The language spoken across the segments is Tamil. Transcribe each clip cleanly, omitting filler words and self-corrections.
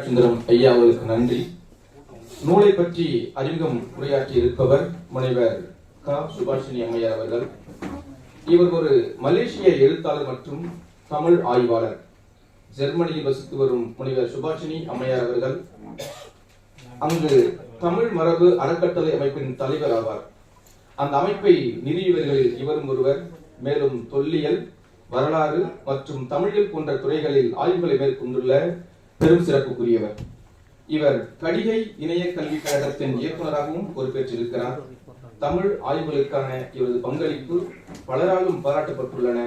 சுந்தரம் ஐயா அவர்களுக்கு நன்றி. நூலை பற்றி அறிமுகம் உரையாற்றி இருப்பவர் முனைவர் க. சுபாஷினி அம்மையார் அவர்கள். இவர் ஒரு மலேசிய எழுத்தாளர் மற்றும் தமிழ் ஆய்வாளர். ஜெர்மனியில் வசித்து வரும் முனைவர் சுபாஷினி அம்மையார் அவர்கள் அங்கு தமிழ் மரபு அறக்கட்டளை அமைப்பின் தலைவர் ஆவார். அந்த அமைப்பை நிறுவியவர்களில் இவரும் ஒருவர். மேலும் தொல்லியல், வரலாறு மற்றும் தமிழியல் போன்ற துறைகளில் ஆய்வுகளை மேற்கொண்டுள்ள பெரும் சிறப்புக்குரியவர். இவர் கடிகை இணைய கல்விக் கழகத்தின் இயக்குநராகவும் பொறுப்பேற்றிருக்கிறார். தமிழ் ஆய்வுகளுக்கான இவரது பங்களிப்பு பலராலும் பாராட்டப்பட்டுள்ளன.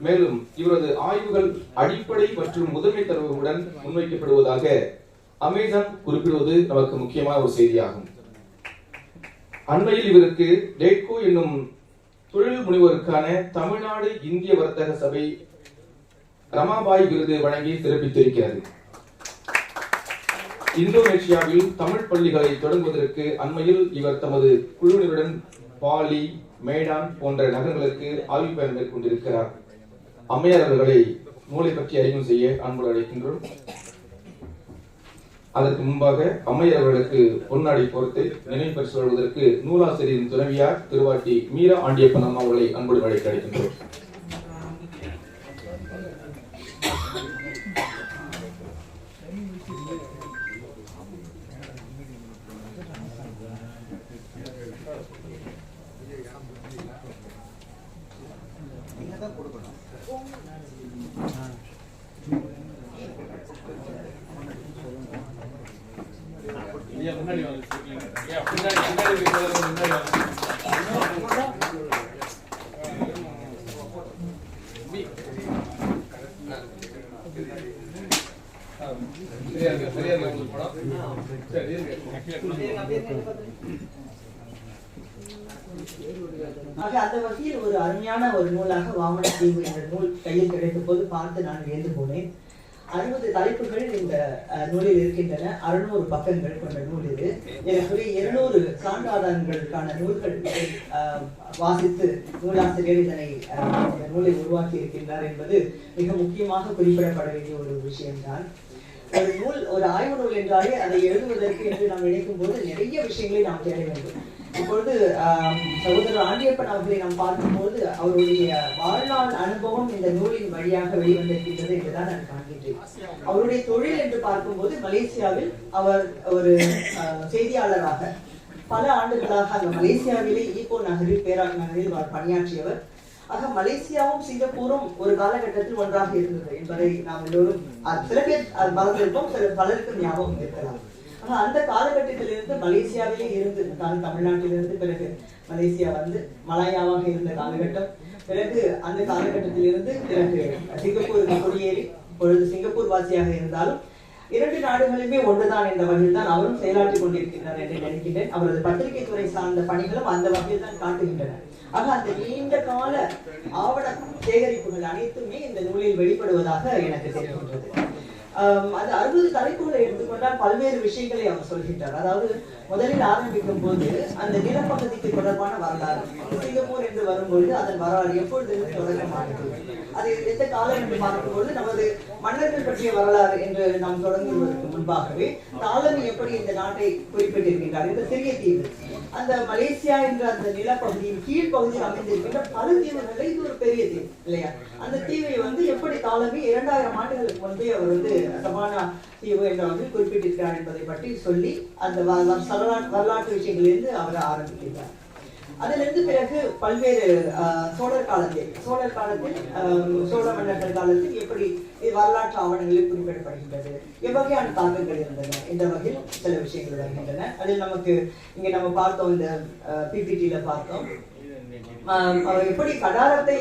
மேலும் இவரது ஆய்வுகள் அடிப்படை மற்றும் முதன்மை தரவுகளுடன் முன்வைக்கப்படுவதாக அமேசான் குறிப்பிடுவது நமக்கு முக்கியமான ஒரு செய்தியாகும். அண்மையில் இவருக்கு டேட்கோ என்னும் தொழில் முனைவோருக்கான தமிழ்நாடு இந்திய வர்த்தக சபை ரமாபாய் விருது வழங்கி சிறப்பித்திருக்கிறது. இந்தோனேஷியாவில் தமிழ் பள்ளிகளை தொடங்குவதற்கு அண்மையில் இவர் தமது குழுவினருடன் பாலி, மேடான் போன்ற நகரங்களுக்கு ஆய்வு பயணம் மேற்கொண்டிருக்கிறார். அம்மையார் அவர்களை நூலை பற்றி அறிமுகம் செய்ய அன்போடு அழைக்கின்றோம். அதற்கு முன்பாக அம்மையார் அவர்களுக்கு பொன்னாடி பொறுத்து நினைவு பரிசு வழங்குவதற்கு நூலாசிரியரின் துணைவியார் திருவாட்டி மீரா ஆண்டியப்பன் அம்மா அவர்களை அன்போடு அழைக்க அழைக்கின்றோம். அந்த வகையில் ஒரு அருமையான ஒரு நூலாக வாமன தீவு என்ற நூல் கையில் கிடைத்த போது பார்த்து நான் வியந்து போனேன். 60 தலைப்புகள் இந்த நூலில் இருக்கின்றன. 600 பக்கங்கள் கொண்ட நூல் இது. எனக்குரிய 200 சான்று ஆதாரங்களுக்கான நூல்கள் வாசித்து நூலாசிரியர் இதனை இந்த நூலை உருவாக்கி இருக்கின்றார் என்பது மிக முக்கியமாக குறிப்பிடப்பட வேண்டிய ஒரு விஷயம்தான். ஒரு நூல், ஒரு ஆய்வு நூல் என்றாலே அதை எழுதுவதற்கு என்று நாம் நினைக்கும் போது நிறைய விஷயங்களை நாம் தேட வேண்டும். இப்பொழுது சகோதரர் ஆண்டியப்பன் அவர்களை நாம் பார்க்கும்போது அவருடைய வாழ்நாள் அனுபவம் இந்த நூலின் வழியாக வெளிவந்திருக்கின்றது என்றுதான் நான் காண்கின்றேன். அவருடைய தொழில் என்று பார்க்கும்போது மலேசியாவில் அவர் ஒரு செய்தியாளராக பல ஆண்டுகளாக அந்த மலேசியாவிலே ஈப்போ நகரில், பேராக் நகரில் பணியாற்றியவர். ஆக மலேசியாவும் சிங்கப்பூரும் ஒரு காலகட்டத்தில் ஒன்றாக இருந்தது என்பதை நாம் எல்லோரும் சில பேர் மறந்திருப்போம், பலருக்கு ஞாபகம் இருக்கலாம். ஆனா அந்த காலகட்டத்திலிருந்து மலேசியாவிலே இருந்து தமிழ்நாட்டிலிருந்து பிறகு மலேசியா வந்து மலாயாவாக இருந்த காலகட்டம், பிறகு அந்த காலகட்டத்திலிருந்து பிறகு சிங்கப்பூருக்கு குடியேறி பொழுது சிங்கப்பூர் வாசியாக இருந்தாலும் 2 நாடுகளுமே ஒன்றுதான் என்ற வகையில் தான் அவரும் செயலாற்றிக் கொண்டிருக்கின்றார் என்று நினைக்கின்றேன். அவரது பத்திரிகை துறை சார்ந்த பணிகளும் அந்த வகையில் தான் காட்டுகின்றன. ஆக அந்த நீண்ட கால ஆவண சேகரிப்புகள் அனைத்துமே இந்த நூலில் வெளிப்படுவதாக எனக்கு தெரிகின்றது. அந்த 60 தலைப்புகளை எடுத்துக்கொண்டால் பல்வேறு விஷயங்களை அவர் சொல்கின்றார். அதாவது முதலில் ஆரம்பிக்கும் போது அந்த நிலப்பகுதிக்கு தொடர்பான வரலாறு, சிங்கப்பூர் என்று வரும்பொழுது அதன் வரலாறு எப்பொழுது தொடக்கமானது, அது எந்த காலம் என்று பார்க்கும்போது நமது மன்னர்கள் பற்றிய வரலாறு என்று நாம் தொடங்குவதற்கு முன்பாகவே தாலமி எப்படி இந்த நாட்டை குறிப்பிட்டிருக்கின்றார். இந்த சிறிய தீவு, அந்த மலேசியா என்ற அந்த நிலப்பகுதியின் கீழ்ப்பகுதியில் அமைந்திருக்கின்ற பல தீவுகளில் இது ஒரு பெரிய தீவு இல்லையா? அந்த தீவை வந்து எப்படி தாலமி 2000 ஆண்டுகளுக்கு முன்பே அவர் வந்து சபானா தீவு என்ற வந்து குறிப்பிட்டிருக்கிறார் என்பதை பற்றி சொல்லி அந்த வரலாற்று விஷயங்களிலிருந்து அவர் ஆரம்பிக்கிறார். அதிலிருந்து பிறகு பல்வேறு சோழர் காலத்தில் சோழ மன்னர்கள் காலத்தில் எப்படி வரலாற்று ஆவணங்களில் குறிப்பிடப்படுகின்றது, எவ்வகையான தாக்கங்கள் இருந்தன என்ற வகையில் சில விஷயங்கள் வருகின்றன. அதில் நமக்கு இங்க நம்ம பார்த்தோம், இந்த பிபிடியில பார்த்தோம், அவர் எப்படி கடாரத்தை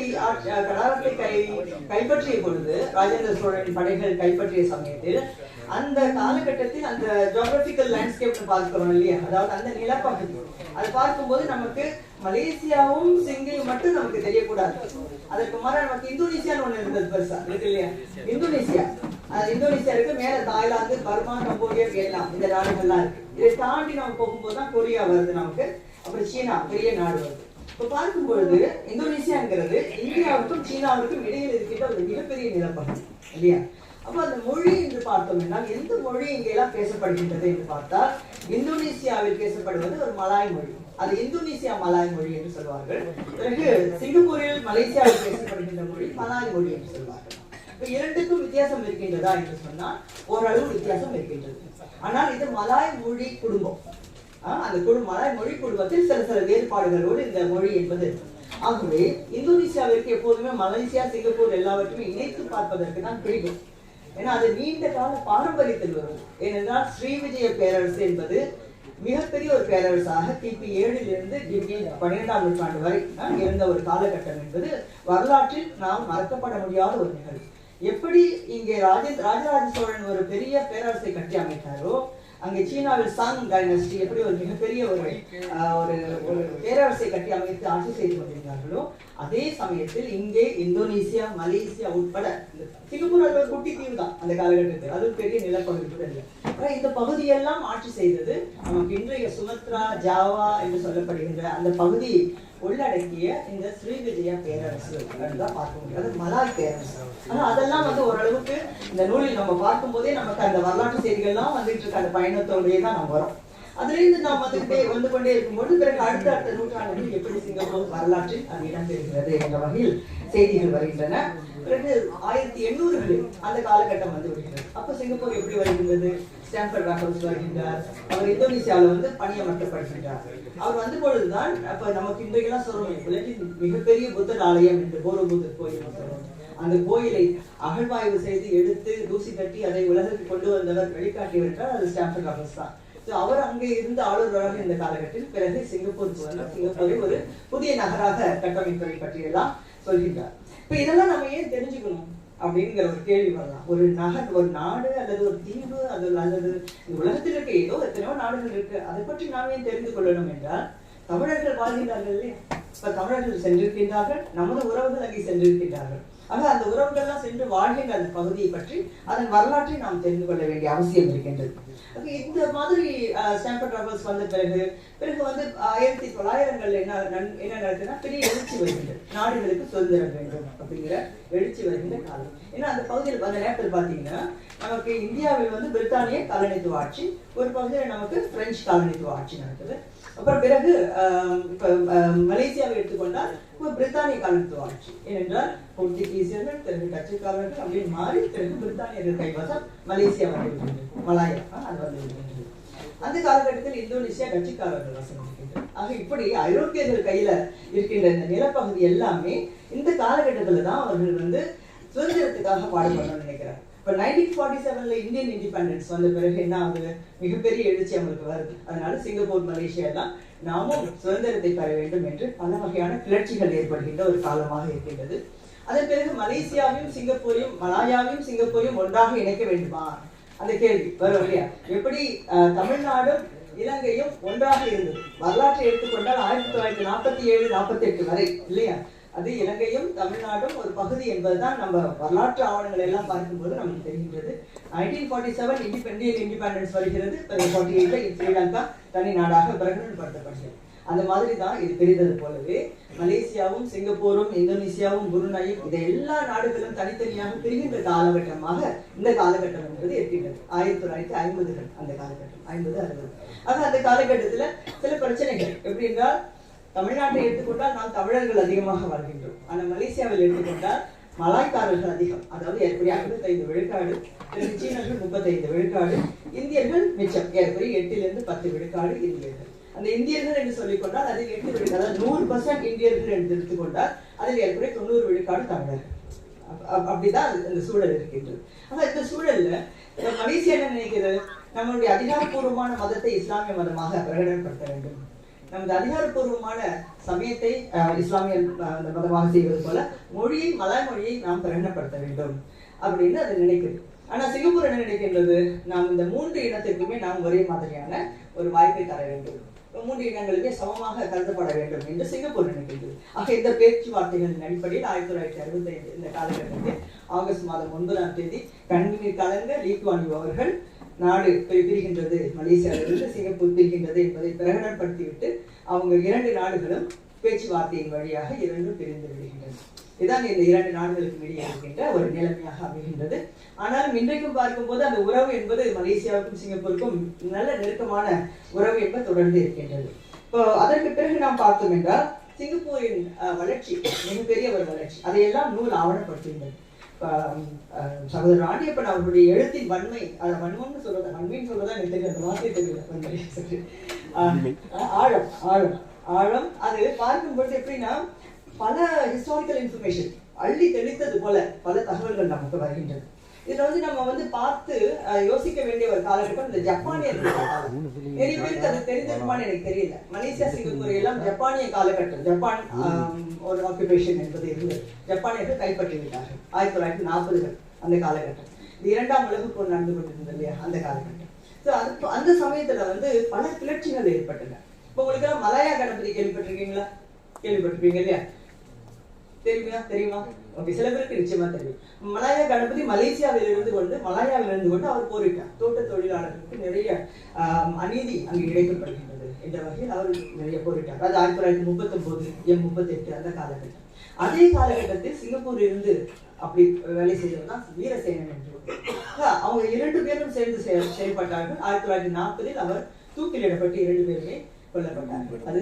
கைப்பற்றிய பொழுது, ராஜேந்திர சோழனின் படைகள் கைப்பற்றிய சமயத்தில் அந்த காலகட்டத்தில் அந்த ஜியோகிராபிக்கல் லேண்ட்ஸ்கேப் பார்க்கிறோம் இல்லையா, அதாவது அந்த நிலப்பகுதி அதை பார்க்கும்போது நமக்கு மலேசியாவும் சிங்கையும் மட்டும் நமக்கு தெரியக்கூடாது. அதற்கு மாற நமக்கு இந்தோனேசியான்னு ஒண்ணு இருந்தது பெருசா இருக்கு இல்லையா? இந்தோனேசியா இருக்கு, மேல தாய்லாந்து, பர்மா, கம்போடியா, வியட்நாம் இந்த நாடுகள்லாம் இருக்கு. இதை தாண்டி நம்ம போகும்போது தான் கொரியா வருது நமக்கு, அப்புறம் சீனா பெரிய நாடு வருது. இப்ப பார்க்கும் பொழுது இந்தோனேசியாங்கிறது இந்தியாவுக்கும் சீனாவுக்கும் இடையில் இருக்கின்ற ஒரு மிகப்பெரிய நிலப்பகுதி இல்லையா? அப்ப அந்த மொழி என்று பார்த்தோம் என்றால் எந்த மொழி இங்கெல்லாம் பேசப்படுகின்றது என்று பார்த்தால் இந்தோனேசியாவில் பேசப்படுவது ஒரு மலாய் மொழி. அது இந்தோனேசியா மலாய் மொழி என்று சொல்வார்கள். பிறகு சிங்கப்பூரில் மலேசியாவில் பேசப்படுகின்ற மொழி மலாய் மொழி என்று சொல்வார்கள். இப்ப இரண்டுக்கும் வித்தியாசம் இருக்கின்றதா என்று சொன்னால் ஓரளவு வித்தியாசம் இருக்கின்றது. ஆனால் இது மலாய் மொழி குடும்பம். அந்த மலாய் மொழி குடும்பத்தில் சில வேறுபாடுகளோடு இந்த மொழி என்பது. ஆகவே இந்தோனேசியாவிற்கு எப்போதுமே மலேசியா சிங்கப்பூர் எல்லாவற்றையுமே இணைத்து பார்ப்பதற்கு தான் பிடிக்கும். ஏன்னா அது நீண்ட கால பாரம்பரியத்தில் வரும். ஏனென்றால் ஸ்ரீவிஜய பேரரசு என்பது மிகப்பெரிய ஒரு பேரரசாக கிபி 7 கிபி 12ஆம் நூற்றாண்டு வரை இருந்த ஒரு காலகட்டம் என்பது வரலாற்றில் நாம் மறக்கப்பட முடியாத ஒரு நிகழ்வு. எப்படி இங்கே ராஜராஜ சோழன் ஒரு பெரிய பேரரசை கட்டி அமைத்தாரோ, அங்கே சீனாவில் சாங் டைனஸ்டி எப்படி ஒரு மிகப்பெரிய ஒரு பேரரசை கட்டி அமைத்து ஆட்சி செய்து கொண்டிருந்தார்களோ, அதே சமயத்தில் இங்கே இந்தோனேசியா மலேசியா உட்பட சிங்கப்பூர் அது ஒரு குட்டி தீவு தான் அந்த காலகட்டத்தில், அது பெரிய நிலப்பகுதி கூட இல்லை. இந்த பகுதியெல்லாம் ஆட்சி செய்தது நமக்கு இன்றைய சுமத்ரா ஜாவா என்று சொல்லப்படுகின்ற அந்த பகுதி உள்ளடக்கிய இந்த ஸ்ரீவிஜய பேரரசு தான் பார்க்க முடியும். அது மலாய் பேரரசு. ஆனா அதெல்லாம் ஓரளவுக்கு இந்த நூலில் நம்ம பார்க்கும் போதே நமக்கு அந்த வரலாற்று செய்திகள்லாம் வந்துட்டு இருக்க அந்த பயணத்தோடயே தான் நம்ம வரோம். அதுல இருந்து நாம் வந்து கொண்டே இருக்கும்போது பிறகு அடுத்த நூற்றாண்டுகளில் எப்படி சிங்கப்பூர் வரலாற்றில் அது இடம்பெறுகிறது என்ற வகையில் செய்திகள் வருகின்றன. பிறகு 1800களில் அந்த காலகட்டம் வந்து விடுகிறது. அப்ப சிங்கப்பூர் எப்படி வருகின்றது? ஸ்டான்பர்ட் ராஃபல்ஸ் வருகின்றார். அவர் இந்தோனேசியாவில் பணியமர்த்தப்படுகின்றார். அவர் வந்த பொழுதுதான் அப்ப நமக்கு இன்றைக்கெல்லாம் சொல்றோம் உலகின் மிகப்பெரிய புத்தர் ஆலயம் என்று போரோபுத்தர் கோயில் சொல்றோம். அந்த கோயிலை அகழ்வாய்வு செய்து எடுத்து தூசி தட்டி அதை உலகிற்கு கொண்டு வந்தவர் வெளிக்காட்டியவர் என்றால் அது ஸ்டான்பர்ட் ராஃபல்ஸ் தான். அவர் அங்கே இருந்து ஆளுநராக இந்த காலகட்டத்தில் பிறகு சிங்கப்பூருக்கு வந்து சிங்கப்பூரை ஒரு புதிய நகராக கட்டமைப்பதை பற்றியெல்லாம் சொல்கின்றார். இப்ப இதெல்லாம் நம்ம ஏன் தெரிஞ்சுக்கணும் அப்படிங்கிற ஒரு கேள்வி வரலாம். ஒரு நாடு அல்லது ஒரு தீவு அல்லது உலகத்தில் இருக்க ஏதோ எத்தனையோ நாடுகள் இருக்கு, அதை பற்றி நாம் ஏன் தெரிந்து கொள்ளணும் என்றால் தமிழர்கள் வாழ்கின்றார்கள் இல்லையா? இப்ப தமிழர்கள் சென்றிருக்கின்றார்கள், நமது உறவுகள் அங்கே சென்றிருக்கின்றார்கள். ஆக அந்த உறவுகள்லாம் சென்று வாழ்கின்ற அந்த பகுதியை பற்றி அதன் வரலாற்றை நாம் தெரிந்து கொள்ள வேண்டிய அவசியம் இருக்கின்றது. இந்த மாதிரி ஸ்டான்பர்ட் ராஃபல்ஸ் வந்த பிறகு 1900கள் என்ன நடக்குதுன்னா பெரிய எழுச்சி வருகின்றது. நாடுகளுக்கு சுதந்திரம் வேண்டும் அப்படிங்கிற எழுச்சி வருகின்ற காலம். ஏன்னா அந்த பகுதியில் அந்த நேரத்தில் பார்த்தீங்கன்னா நமக்கு இந்தியாவில் பிரித்தானிய காலனித்துவ ஆட்சி, ஒரு பகுதியில் நமக்கு பிரெஞ்சு காலனித்துவ ஆட்சி நடக்குது. அப்புறம் பிறகு இப்ப மலேசியாவை எடுத்துக்கொண்டால் பிரித்தானிய காலனித்துவ ஆட்சி. ஏனென்றால் போர்த்துகீசியர்கள் பிறகு டச்சுக்காரர்கள் அப்படின்னு மாறி பிறகு பிரித்தானியர்கள் கைவசம் மலேசியா வந்துவிடுகிறது, மலாயா அது வந்துவிடுகிறது. அந்த காலகட்டத்தில் இந்தோனேசியா டச்சுக்காரர்கள் வசம் இருக்கின்றது. ஆக இப்படி ஐரோப்பியர்கள் கையில இருக்கின்ற இந்த நிலப்பகுதி எல்லாமே இந்த காலகட்டத்துல தான் அவர்கள் சுதந்திரத்துக்காக பாடுபடணும்னு நினைக்கிறார். இப்ப 1947ல இந்தியன் இண்டிபெண்டன்ஸ் வந்த பிறகு என்ன ஆகுது? மிகப்பெரிய எழுச்சி அவங்களுக்கு வருது. அதனால சிங்கப்பூர் மலேசியா எல்லாம் நாமும் சுதந்திரத்தை பெற வேண்டும் என்று பல வகையான கிளர்ச்சிகள் ஏற்படுகின்ற ஒரு காலமாக இருக்கின்றது. அதன் பிறகு மலேசியாவையும் சிங்கப்பூரையும் மலாயாவையும் சிங்கப்பூரையும் ஒன்றாக இணைக்க வேண்டுமா அந்த கேள்வி வரும் இல்லையா? எப்படி தமிழ்நாடும் இலங்கையும் ஒன்றாக இருந்தது. வரலாற்றை எடுத்துக்கொண்டால் 1947-48 வரை இல்லையா? அது இலங்கையும் தமிழ்நாடும் ஒரு பகுதி என்பதுதான் நம்ம வரலாற்று ஆவணங்கள் எல்லாம் பார்க்கும்போது நமக்கு தெரிகின்றது. 1947 இண்டிபெண்டன்ஸ் வருகிறது. 48ல ஸ்ரீலங்கா தனி நாடாக பிரகடனப்படுத்தப்படுகிறது. அந்த மாதிரி தான் இது தெரிந்தது போலவே மலேசியாவும் சிங்கப்பூரும் இந்தோனேசியாவும் புருனாயும் இதை எல்லா நாடுகளும் தனித்தனியாக பிரிகின்ற காலகட்டமாக இந்த காலகட்டம் என்பது இருக்கின்றது. 1950கள் அந்த காலகட்டம் 50-60. ஆக அந்த காலகட்டத்துல சில பிரச்சனைகள் எப்படி என்றால், தமிழ்நாட்டை எடுத்துக்கொண்டால் நாம் தமிழர்கள் அதிகமாக வாழ்கின்றோம். ஆனால் மலேசியாவில் எடுத்துக்கொண்டால் மலாய்க்காரர்கள் அதிகம், அதாவது ஏற்படி 55 விழுக்காடு, சீனர்கள் 35 விழுக்காடு, இந்தியர்கள் மிச்சம் ஏற்படி 8-10 விழுக்காடு இந்தியர்கள். அந்த இந்தியர்கள் என்று சொல்லிக்கொண்டால் அதில் 8 விழுக்காடு, அதாவது 100% இந்தியர்கள் என்று எடுத்துக்கொண்டால் அதில் ஏற்படி 90 விழுக்காடு தமிழர்கள். அப்படிதான் இந்த சூழல் இருக்கின்றது. ஆனா இந்த சூழல்ல மலேசியா என்ன நினைக்கிறது? நம்மளுடைய அதிகாரப்பூர்வமான மதத்தை இஸ்லாமிய மதமாக பிரகடனப்படுத்த வேண்டும், நமது அதிகாரப்பூர்வமான சமயத்தை இஸ்லாமிய மதமாக செய்வது போல மொழியை மலாய் மொழியை நாம் பிரகடனப்படுத்த வேண்டும் அப்படின்னு அது நினைக்குது. ஆனா சிங்கப்பூர் என்ன நினைக்கின்றது? நாம் இந்த 3 இனத்திற்குமே நாம் ஒரே மாதிரியான ஒரு வாய்ப்பை தர வேண்டும், 3 இனங்களுமே சமமாக கருதப்பட வேண்டும் என்று சிங்கப்பூர் நினைக்கின்றது. ஆக இந்த பேச்சுவார்த்தைகளின் அடிப்படையில் 1965 இந்த காலகட்டத்தில் ஆகஸ்ட் மாதம் 9ஆம் தேதி கண்ணில் கலங்க லீ குவான் யூ அவர்கள் நாடு பிரிகின்றது, மலேசியாவிலிருந்து சிங்கப்பூர் பிரிகின்றது என்பதை பிரகடனப்படுத்திவிட்டு அவங்க 2 நாடுகளும் பேச்சுவார்த்தையின் வழியாக 2 பிரிந்து விடுகின்றன. இதுதான் இந்த 2 நாடுகளுக்கு இடையே இருக்கின்ற ஒரு நிலைமையாக அமைகின்றது. ஆனாலும் இன்றைக்கும் பார்க்கும்போது அந்த உறவு என்பது மலேசியாவுக்கும் சிங்கப்பூருக்கும் நல்ல நெருக்கமான உறவு என்பது தொடர்ந்து இருக்கின்றது. இப்போ அதற்கு பிறகு நாம் பார்த்தோம் என்றால் சிங்கப்பூரின் வளர்ச்சி மிகப்பெரிய ஒரு வளர்ச்சி, அதையெல்லாம் நூல் ஆவணப்படுத்துகின்றது. சகோதரர் ஆண்டியப்பன் அவர்களுடைய எழுத்தின் வன்மை, வன்மம்னு சொல்றதா வன்மைன்னு சொல்றதா எனக்கு தெரியல, அந்த வார்த்தை தெரியல, ஆழம் ஆழம் ஆழம். அது பார்க்கும்போது எப்படின்னா பல ஹிஸ்டாரிக்கல் இன்ஃபர்மேஷன் அள்ளி தெளித்தது போல பல தகவல்கள் நமக்கு வருகின்றது. இதுல நம்ம பார்த்து யோசிக்க வேண்டிய ஒரு காலகட்டம் இந்த ஜப்பானியர்கள் காலம். நிறைய பேருக்கு அது தெரிஞ்சிருக்குமான்னு எனக்கு தெரியல. மலேசியா சிங்கப்பூர் எல்லாம் ஜப்பானிய காலகட்டம், ஜப்பான் ஒரு ஆக்குபேஷன் என்பது இருந்தது. ஜப்பானியர்கள் கைப்பற்றி விட்டார்கள் 1940கள் அந்த காலகட்டம். இது 2ஆம் உலகப் போர் நடந்து கொண்டிருந்தது இல்லையா அந்த காலகட்டம். ஸோ அந்த சமயத்துல பல கிளர்ச்சிகள் ஏற்பட்டன. இப்போ உங்களுக்கு எல்லாம் மலாயா கணபதி கேள்விப்பட்டிருக்கீங்களா? கேள்விப்பட்டிருப்பீங்க இல்லையா? தெரியுமா? ஓகே, சில பேருக்கு நிச்சயமா தெரியும். மலாயா கணபதி மலேசியாவில் இருந்து கொண்டு அவர் போரிட்டார். தோட்ட தொழிலாளர்களுக்கு நிறைய அநீதி அங்கு இழைக்கப்படுகின்றது என்ற வகையில் அவர் நிறைய போரிட்டார். அது 1939 38 அந்த காலகட்டம். அதே காலகட்டத்தில் சிங்கப்பூர் இருந்து அப்படி வேலை செய்தவர் தான் வீரசேனன் என்று. அவங்க 2 பேரும் சேர்ந்து செயல்பட்டார்கள். 1940 அவர் தூக்கிலிடப்பட்டு 2 பேருமே கொல்லப்பட்டார்கள். அது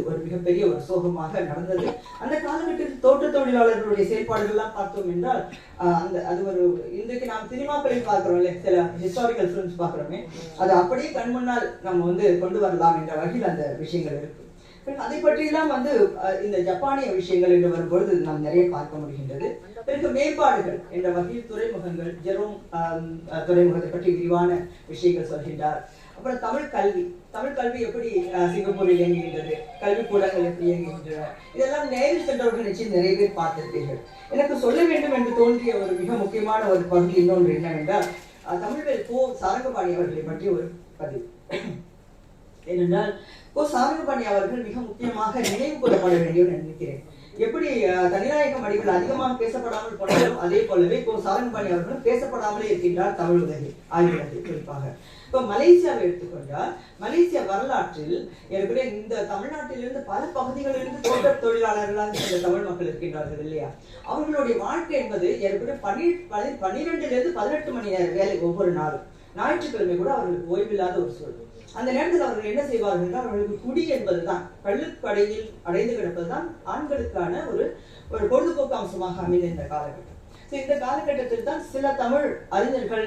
ஒரு மிகப்பெரிய ஒரு சோகமாக நடந்தது. அந்த காலகட்டத்தில் தோட்ட தொழிலாளர்களுடைய செயல்பாடுகள் எல்லாம் பார்த்தோம் என்றால் அது ஒரு இன்றைக்கு நாம் சினிமாக்களில் பார்க்கிறோம்ல, சில ஹிஸ்டாரிக்கல் ஃபிலிம்ஸ் பார்க்கிறோமே, அது அப்படியே கண் முன்னால் நம்ம கொண்டு வரலாம் என்ற வகையில் அந்த விஷயங்கள் இருக்கு. அதை பற்றியெல்லாம் இந்த ஜப்பானிய விஷயங்கள் என்று வரும்பொழுது நாம் நிறைய பார்க்க முடிகின்றது. பிறகு மேம்பாடுகள் என்ற வகையில் துறைமுகங்கள், ஜெரோம் துறைமுகத்தை பற்றி விரிவான விஷயங்கள் சொல்கின்றார். அப்புறம் தமிழ் கல்வி எப்படி சிங்கப்பூரில் இயங்குகின்றது, கல்விக்கூடங்கள் எப்படி இயங்குகின்றன, இதெல்லாம் நேரில் சென்றவர்கள் நிச்சயம் நிறைய பேர் பார்த்திருப்பீர்கள். எனக்கு சொல்ல வேண்டும் என்று தோன்றிய ஒரு மிக முக்கியமான ஒரு பகுதி இன்னொன்று என்னவென்றால் தமிழ்வேல் கோ சாரங்கபாணி அவர்களை பற்றி ஒரு பதிவு. ஏனென்றால் கோ சாரங்கபாணி அவர்கள் மிக முக்கியமாக நினைவு கூறப்பட வேண்டும் நினைக்கிறேன். எப்படி தனிநாயகம் அடிகள் அதிகமாக பேசப்படாமல் போனாலும் அதே போலவே கோ சாரங்கபாணி அவர்களும் பேசப்படாமலே இருக்கின்றார் தமிழ் உலகில், ஆய்வுலகில் குறிப்பாக. இப்போ மலேசியாவை எடுத்துக்கொண்டால் மலேசியா வரலாற்றில் ஏற்கனவே இந்த தமிழ்நாட்டிலிருந்து பல பகுதிகளிலிருந்து தோட்ட தொழிலாளர்களாக இந்த தமிழ் மக்கள் இருக்கின்றார்கள் இல்லையா? அவர்களுடைய வாழ்க்கை என்பது ஏற்கனவே 12 18 மணி நேரம் வேலை ஒவ்வொரு நாளும். ஞாயிற்றுக்கிழமை கூட அவர்களுக்கு ஓய்வில்லாத ஒரு சூழல். அந்த நேரத்தில் அவர்கள் என்ன செய்வார்கள் என்றால் அவர்களுக்கு குடி என்பதுதான், கள்ளுக்கடையில் அடைந்து கிடப்பதுதான் ஆண்களுக்கான ஒரு பொழுதுபோக்கு அம்சமாக அமைந்த இந்த காலகட்டம். இந்த காலகட்டத்தில் தான் சில தமிழ் அறிஞர்கள்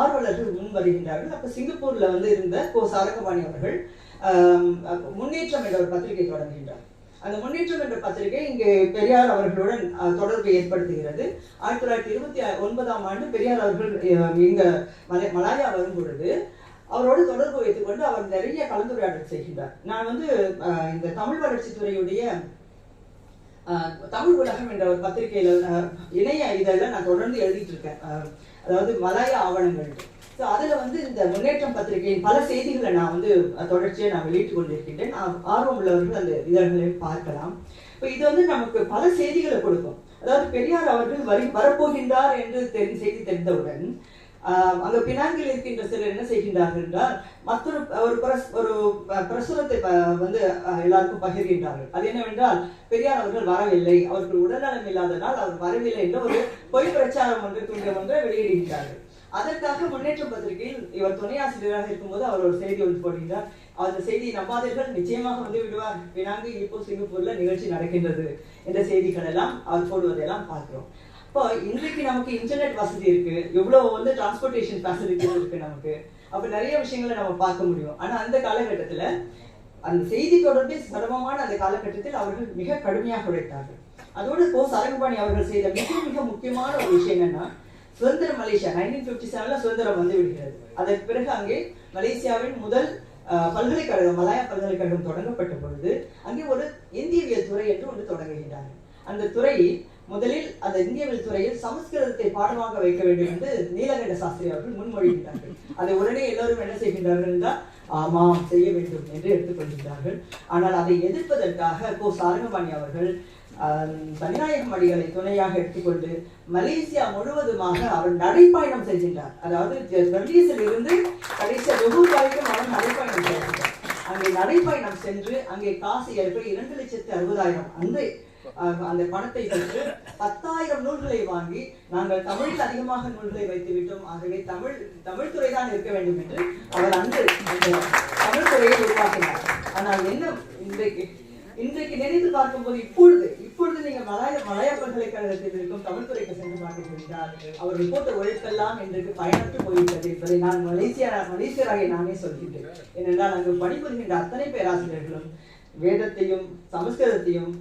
ஆர்வலர்கள் முன் வருகின்றார்கள். அப்ப சிங்கப்பூர்ல இருந்த கோ சாரங்கபாணி அவர்கள் முன்னேற்றம் என்ற ஒரு பத்திரிகை தொடங்குகின்றார். அந்த முன்னேற்றம் என்ற பத்திரிகை இங்கே பெரியார் அவர்களுடன் தொடர்பு ஏற்படுத்துகிறது. 1929ஆம் ஆண்டு பெரியார் அவர்கள் இங்க மலாயா வரும் பொழுது அவரோடு தொடர்பு வைத்துக் கொண்டு அவர் நிறைய கலந்துரையாடல் செய்கின்றார். நான் இந்த தமிழ் வளர்ச்சி துறையுடைய தமிழ் உலகம் என்ற ஒரு பத்திரிகையில இணைய இதழில் நான் தொடர்ந்து எழுதிட்டு இருக்கேன். அதாவது மலாயா ஆவணங்கள். அதுல இந்த முன்னேற்றம் பத்திரிகையின் பல செய்திகளை நான் தொடர்ச்சியா நான் வெளியிட்டுக் கொண்டிருக்கின்றேன். ஆர்வம் உள்ளவர்கள் அந்த இதழ்களையும் பார்க்கலாம். இப்போ இது நமக்கு பல செய்திகளை கொடுக்கும். அதாவது பெரியார் அவர்கள் வரப்போகின்றார் என்று செய்தி தெரிந்தவுடன் அங்க பினாங்கில் இருக்கின்ற சிலர் என்ன செய்கின்றார்கள் என்றால் மற்றொரு ஒரு பிரசுரத்தை எல்லாருக்கும் பகிர்கின்றார்கள். அது என்னவென்றால் பெரியார் அவர்கள் வரவில்லை, அவர்கள் உடல்நலம் இல்லாதனால் அவர் வரவில்லை என்ற ஒரு பொய் பிரச்சாரம் ஒன்றை வெளியிடுகின்றார்கள். அதற்காக முன்னேற்றம் பத்திரிகையில் இவர் துணை ஆசிரியராக இருக்கும்போது அவர் ஒரு செய்தி போடுகின்றார். அந்த செய்தியை நம்பாதீர்கள், நிச்சயமாக விடுவார், பினாங்கு இப்போ சிங்கப்பூர்ல நிகழ்ச்சி நடக்கின்றது என்ற செய்திகள் எல்லாம் அவர் போடுவதெல்லாம் பார்க்கிறோம். இப்போ இன்றைக்கு நமக்கு இன்டர்நெட் வசதி இருக்கு, எவ்வளவு டிரான்ஸ்போர்டேஷன் ஃபெசிலிட்டிஸ் இருக்கு நமக்கு. அப்ப நிறைய விஷயங்களை நம்ம பார்க்க முடியும். ஆனா அந்த காலகட்டத்துல அந்த செய்தி தொடர்பே சிரமமான அந்த காலகட்டத்தில் அவர்கள் மிக கடுமையாக உழைத்தார்கள். அதோடு கோ சாரங்கபாணி அவர்கள் செய்த மிக மிக முக்கியமான ஒரு விஷயம் என்னன்னா, சுதந்திர மலேசியா 1957 சுதந்திரம் விடுகிறது. அதற்கு பிறகு அங்கே மலேசியாவின் முதல் பல்கலைக்கழகம் மலாயா பல்கலைக்கழகம் தொடங்கப்பட்ட பொழுது அங்கே ஒரு இந்தியவியல் துறை என்று ஒன்று தொடங்குகின்றார்கள். அந்த துறை முதலில் அந்த இந்தியவியல் துறையில் சமஸ்கிருதத்தை பாடமாக வைக்க வேண்டும் என்று நீலகண்ட சாஸ்திரி அவர்கள் முன்மொழிகின்றார்கள். அதை உடனே எல்லோரும் என்ன செய்கின்றார்கள் என்றால் ஆமாம் செய்ய வேண்டும் என்று எடுத்துக்கொள்கின்றார்கள். ஆனால் அதை எதிர்ப்பதற்காக கோ சாரங்கபாணி அவர்கள் தனிநாயகம் அடிகளை துணையாக எடுத்துக்கொண்டு மலேசியா முழுவதுமாக அவர் நடைப்பயணம் செய்கின்றார். அதாவது பெர்லிஸில் இருந்து கடைசி ஜொஹூர் வரைக்கும் அவர் நடைப்பயணம் செய்கின்றார். அங்கே நடைப்பயணம் சென்று அங்கே காசு 2,60,000 அங்கே அந்த பணத்தை பெற்று 10,000 நூல்களை வாங்கி நாங்கள் தமிழில் அதிகமாக நூல்களை வைத்து விட்டோம், ஆகவே தமிழ் துறை தான் இருக்க வேண்டும் என்று அவர் அன்று அந்த தமிழ் துறையை உருவாக்கினார். ஆனால் என்ன இன்றைக்கு நினைத்து பார்க்கும்போது இப்பொழுது நீங்க மலாயா பல்கலைக்கழகத்தில் இருக்கும் தமிழ் துறைக்கு சென்று பார்த்தீர்கள், அவர்கள் போட்ட உழைப்பெல்லாம் இன்றைக்கு பயனற்று போய்விட்டது என்பதை நான் மலேசியராக நானே சொல்கின்றேன். ஏனென்றால் அங்கு பணிபுரிகின்ற அத்தனை பேராசிரியர்களும் வேதத்தையும் சமஸ்கிருதத்தையும்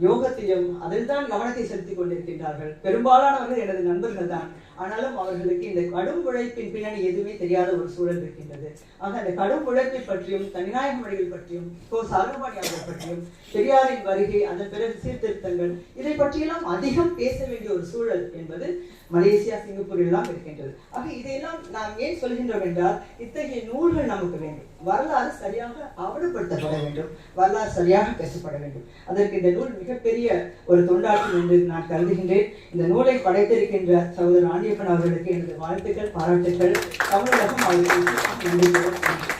யோகத்தையும் அதில் தான் கவனத்தை செலுத்திக் கொண்டிருக்கின்றார்கள். பெரும்பாலானவர்கள் எனது நண்பர்கள் தான். ஆனாலும் அவர்களுக்கு இந்த கடும் உழைப்பின் பின்னணி எதுவுமே தெரியாத ஒரு சூழல் இருக்கின்றது. ஆக அந்த கடும் உழைப்பை பற்றியும் தனிநாயக மொழிகள் பற்றியும் சாகுபாடி அவர்கள் பற்றியும் பெரியாரின் வருகை அதன் பிறகு சீர்திருத்தங்கள் இதை பற்றியெல்லாம் அதிகம் பேச வேண்டிய ஒரு சூழல் என்பது மலேசியா சிங்கப்பூரில் எல்லாம் இருக்கின்றது. ஆக இதையெல்லாம் நாம் ஏன் சொல்கின்றோம் என்றால் இத்தகைய நூல்கள் நமக்கு வேண்டும், வரலாறு சரியாக ஆவணப்படுத்தப்பட வேண்டும், வரலாறு சரியாக பேசப்பட வேண்டும். அதற்கு இந்த நூல் மிகப்பெரிய ஒரு தொண்டாற்றும் என்று நான் கருதுகின்றேன். இந்த நூலை படைத்திருக்கின்ற சகோதரர் ஆண்டியப்பன் அவர்களுக்கு எனது வாழ்த்துக்கள், பாராட்டுக்கள். தமிழகம் அவர்களுக்கு நன்றி.